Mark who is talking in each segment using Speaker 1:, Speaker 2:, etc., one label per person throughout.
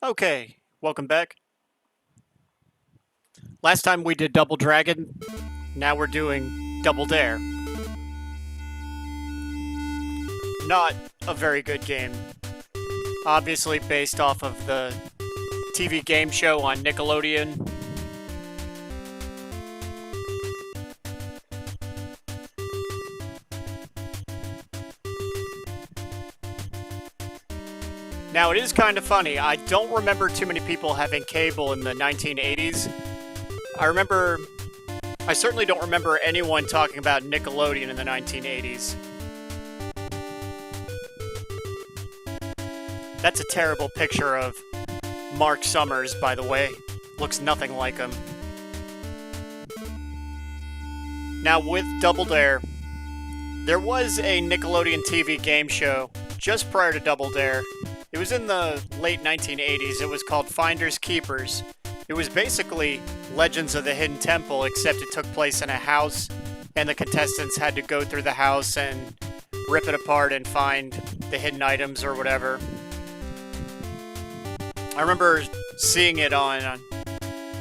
Speaker 1: Okay, welcome back. Last time we did Double Dragon, now we're doing Double Dare. Not a very good game. Obviously based off of the TV game show on Nickelodeon. Now, it is kind of funny. I don't remember too many people having cable in the 1980s. I certainly don't remember anyone talking about Nickelodeon in the 1980s. That's a terrible picture of Mark Summers, by the way. Looks nothing like him. Now, with Double Dare, there was a Nickelodeon TV game show just prior to Double Dare. It was in the late 1980s. It was called Finders Keepers. It was basically Legends of the Hidden Temple, except it took place in a house, and the contestants had to go through the house and rip it apart and find the hidden items or whatever. I remember seeing it on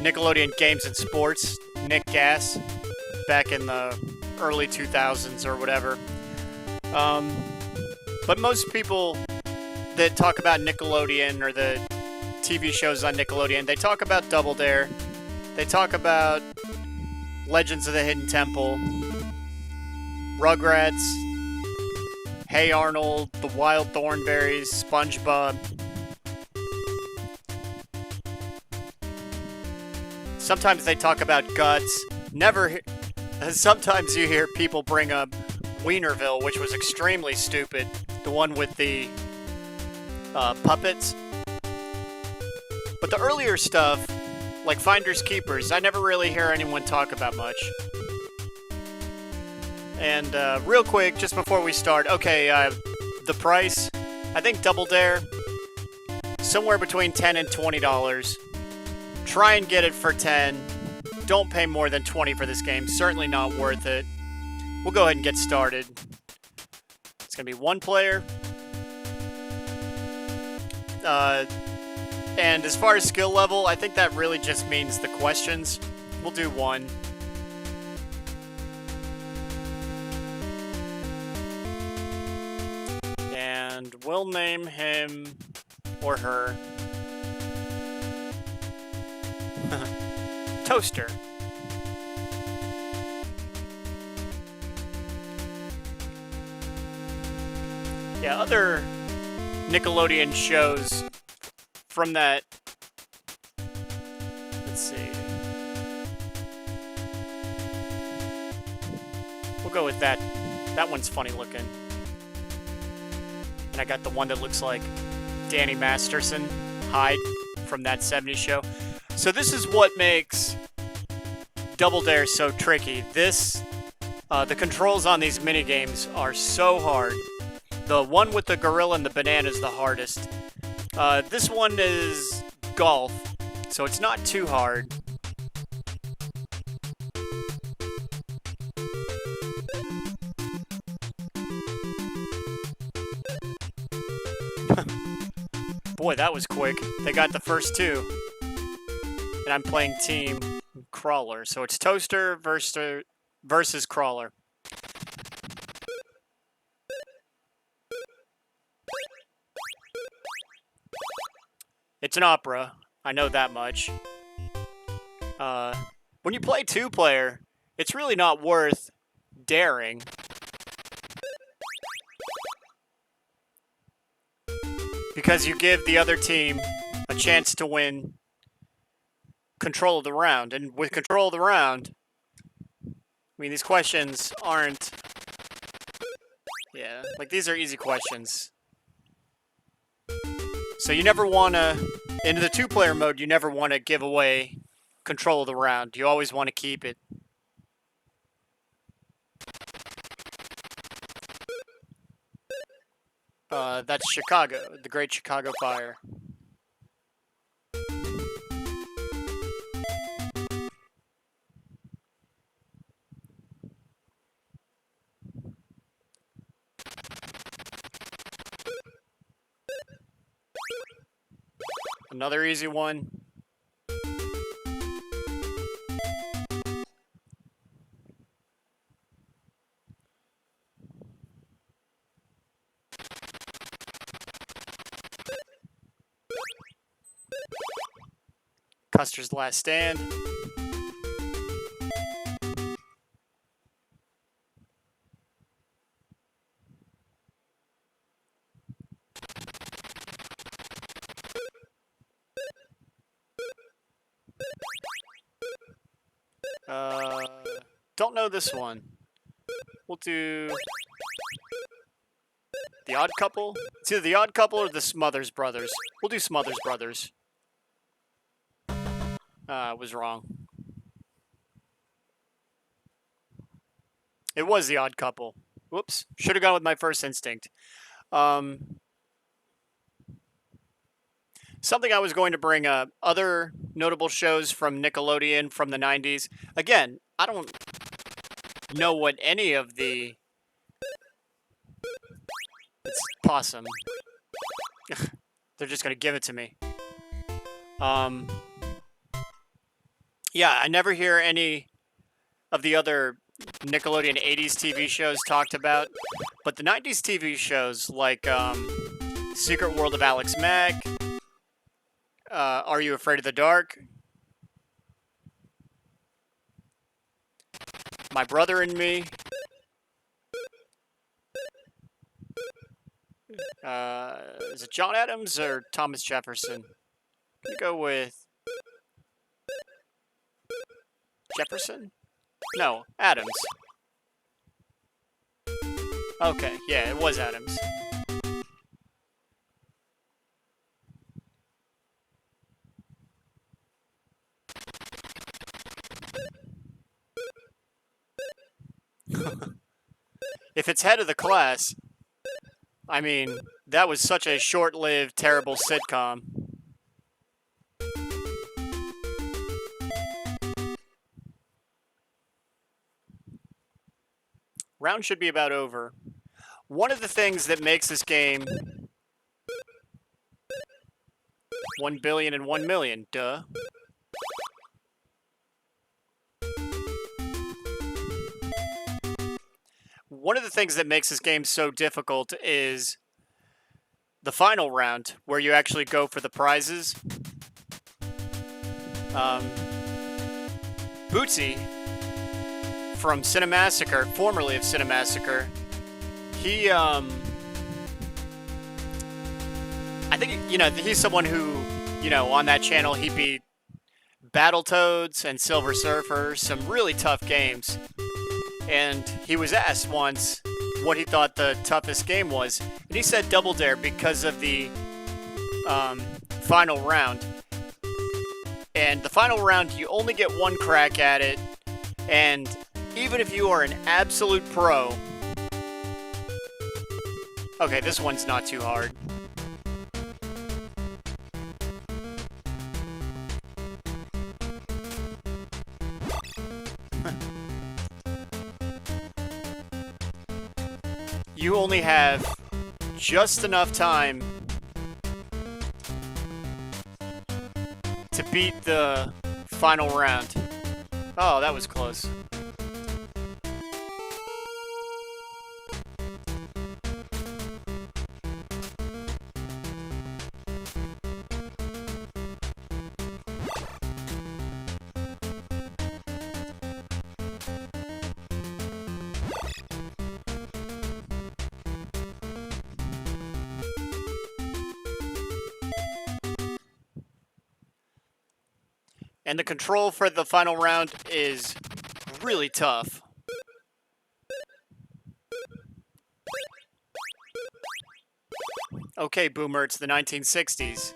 Speaker 1: Nickelodeon Games and Sports, Nick Gas, back in the early 2000s or whatever. But most people that talk about Nickelodeon or the TV shows on Nickelodeon, they talk about Double Dare, they talk about Legends of the Hidden Temple, Rugrats, Hey Arnold, The Wild Thornberrys, SpongeBob. Sometimes they talk about Guts. Sometimes you hear people bring up Wienerville, which was extremely stupid. The one with the puppets. But the earlier stuff, like Finders Keepers, I never really hear anyone talk about much. And real quick, just before we start, okay, the price, I think Double Dare, somewhere between $10 and $20. Try and get it for $10. Don't pay more than $20 for this game. Certainly not worth it. We'll go ahead and get started. It's going to be one player. And as far as skill level, I think that really just means the questions. We'll do one. And we'll name him or her Toaster. Yeah, other Nickelodeon shows from that. Let's see. We'll go with that. That one's funny looking. And I got the one that looks like Danny Masterson, Hyde, from that 70s show. So this is what makes Double Dare so tricky. The controls on these minigames are so hard. The one with the gorilla and the banana is the hardest. This one is golf, so it's not too hard. Boy, that was quick. They got the first two. And I'm playing Team Crawler, so it's Toaster versus Crawler. It's an opera. I know that much. When you play two-player, it's really not worth daring. Because you give the other team a chance to win control of the round. And with control of the round, I mean, these questions aren't... Yeah, like, these are easy questions. So you never want to, into the two-player mode, you never want to give away control of the round. You always want to keep it. That's Chicago, the Great Chicago Fire. Another easy one. Custer's Last Stand. Don't know this one. We'll do The Odd Couple. It's either The Odd Couple or The Smothers Brothers. We'll do Smothers Brothers. Was wrong. It was The Odd Couple. Whoops. Should have gone with my first instinct. Something I was going to bring up, other notable shows from Nickelodeon from the 90s. Again, I don't know what any of the... It's Possum. They're just going to give it to me. Yeah, I never hear any of the other Nickelodeon 80s TV shows talked about. But the 90s TV shows like Secret World of Alex Mack, Are You Afraid of the Dark? My Brother and Me. Is it John Adams or Thomas Jefferson? I'm gonna go with Jefferson? No, Adams. Okay, yeah, it was Adams. If it's head of the class, I mean, that was such a short-lived, terrible sitcom. Round should be about over. One of the things that makes this game 1 billion and 1 million, duh. One of the things that makes this game so difficult is the final round, where you actually go for the prizes. Bootsy from Cinemassacre, formerly of Cinemassacre, he, I think, you know, he's someone who, you know, on that channel, he beat Battletoads and Silver Surfer, some really tough games. And he was asked once what he thought the toughest game was, and he said Double Dare because of the final round. And the final round, you only get one crack at it, and even if you are an absolute pro... Okay, this one's not too hard. You only have just enough time to beat the final round. Oh, that was close. And the control for the final round is really tough. Okay, Boomer, it's the 1960s.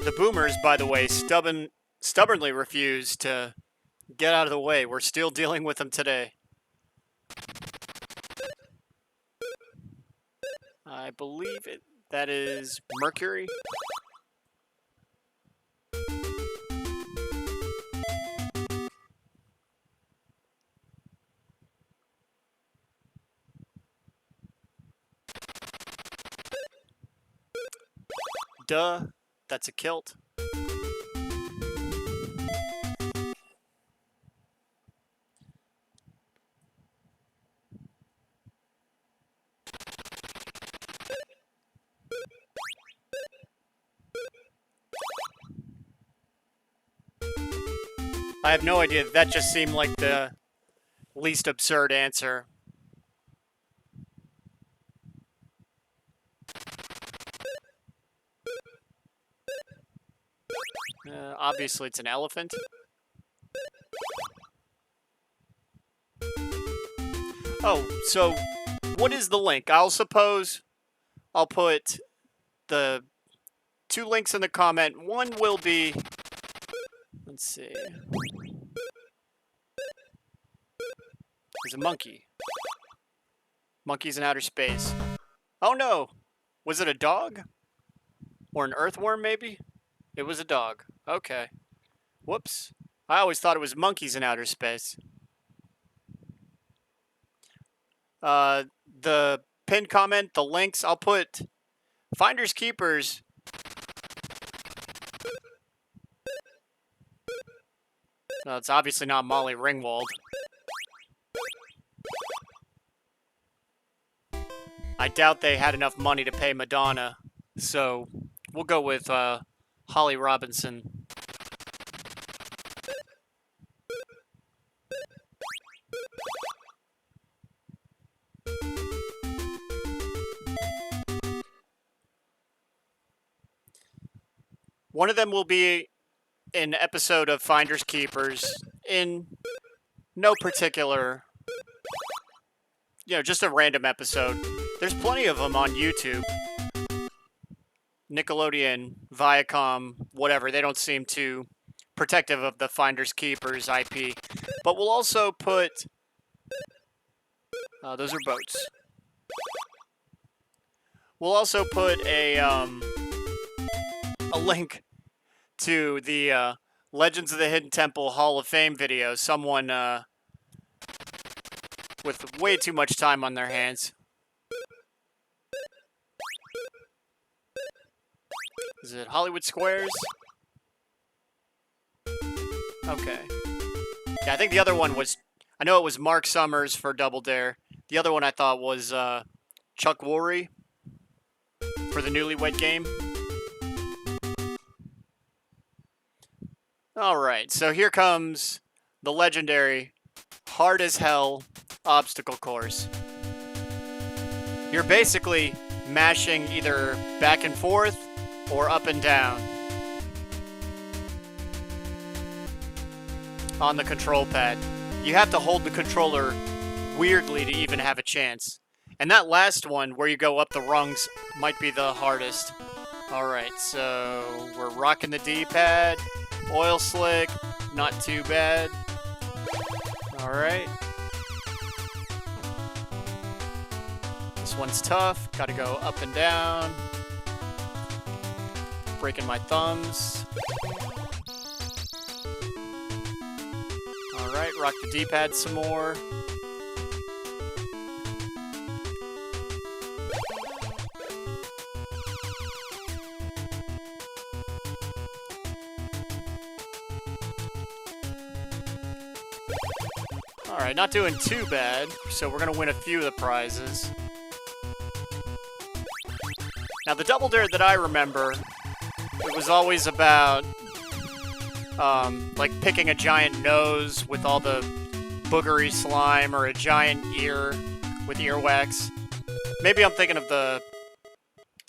Speaker 1: The Boomers, by the way, stubbornly refuse to get out of the way. We're still dealing with them today. I believe that is Mercury. Duh, that's a kilt. I have no idea. That just seemed like the least absurd answer. Obviously, it's an elephant. Oh, so what is the link? I'll put the 2 links in the comment. One will be, let's see, there's a monkey. Monkeys in outer space. Oh no! Was it a dog? Or an earthworm, maybe? It was a dog. Okay. Whoops. I always thought it was monkeys in outer space. The pinned comment, the links, I'll put Finders Keepers. No, it's obviously not Molly Ringwald. I doubt they had enough money to pay Madonna, so we'll go with Holly Robinson. One of them will be an episode of Finders Keepers in no particular, just a random episode. There's plenty of them on YouTube. Nickelodeon, Viacom, whatever, they don't seem too protective of the Finders Keepers IP. But we'll also put, those are boats. We'll also put a link to the Legends of the Hidden Temple Hall of Fame video. Someone with way too much time on their hands. Is it Hollywood Squares? Okay. Yeah, I think the other one was, I know it was Mark Summers for Double Dare. The other one I thought was Chuck Woolery for the Newlywed Game. Alright, so here comes the legendary hard as hell obstacle course. You're basically mashing either back and forth or up and down on the control pad. You have to hold the controller weirdly to even have a chance. And that last one, where you go up the rungs, might be the hardest. Alright, so we're rocking the D-pad. Oil slick, not too bad. Alright. This one's tough. Gotta go up and down. Breaking my thumbs. Alright, rock the D-pad some more. Alright, not doing too bad, so we're gonna win a few of the prizes. Now, the Double Dare that I remember, it was always about, like, picking a giant nose with all the boogery slime, or a giant ear with earwax. Maybe I'm thinking of the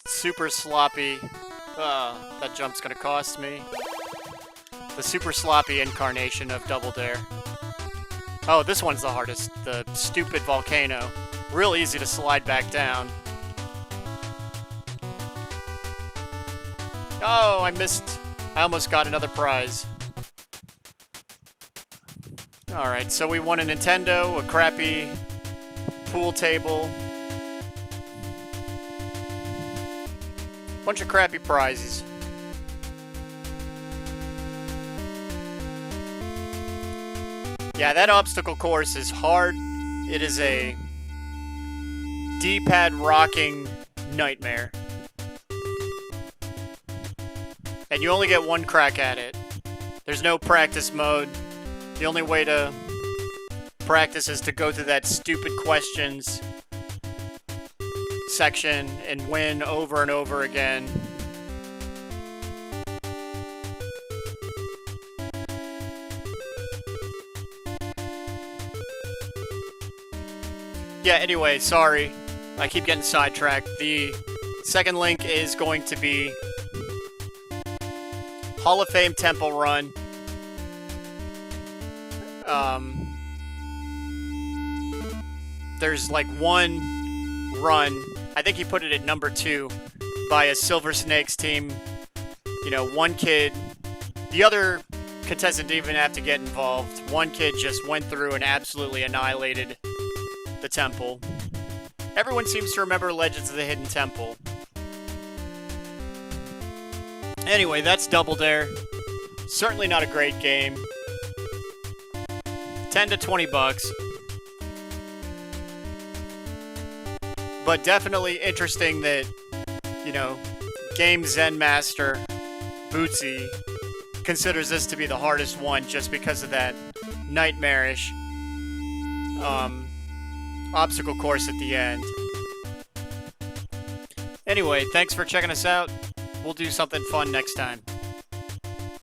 Speaker 1: super sloppy... that jump's gonna cost me. The super sloppy incarnation of Double Dare. Oh, this one's the hardest. The stupid volcano. Real easy to slide back down. Oh, I missed. I almost got another prize. Alright, so we won a Nintendo, a crappy pool table. Bunch of crappy prizes. Yeah, that obstacle course is hard. It is a D-pad rocking nightmare. and you only get one crack at it. There's no practice mode. The only way to practice is to go through that stupid questions section and win over and over again. Yeah, anyway, sorry. I keep getting sidetracked. The second link is going to be Hall of Fame Temple Run. There's like one run, I think he put it at number 2, by a Silver Snakes team. You know, one kid, the other contestant didn't even have to get involved. One kid just went through and absolutely annihilated the temple. Everyone seems to remember Legends of the Hidden Temple. Anyway, that's Double Dare. Certainly not a great game. 10 to 20 bucks. But definitely interesting that, you know, Game Zen Master Bootsy considers this to be the hardest one just because of that nightmarish obstacle course at the end. Anyway, thanks for checking us out. We'll do something fun next time.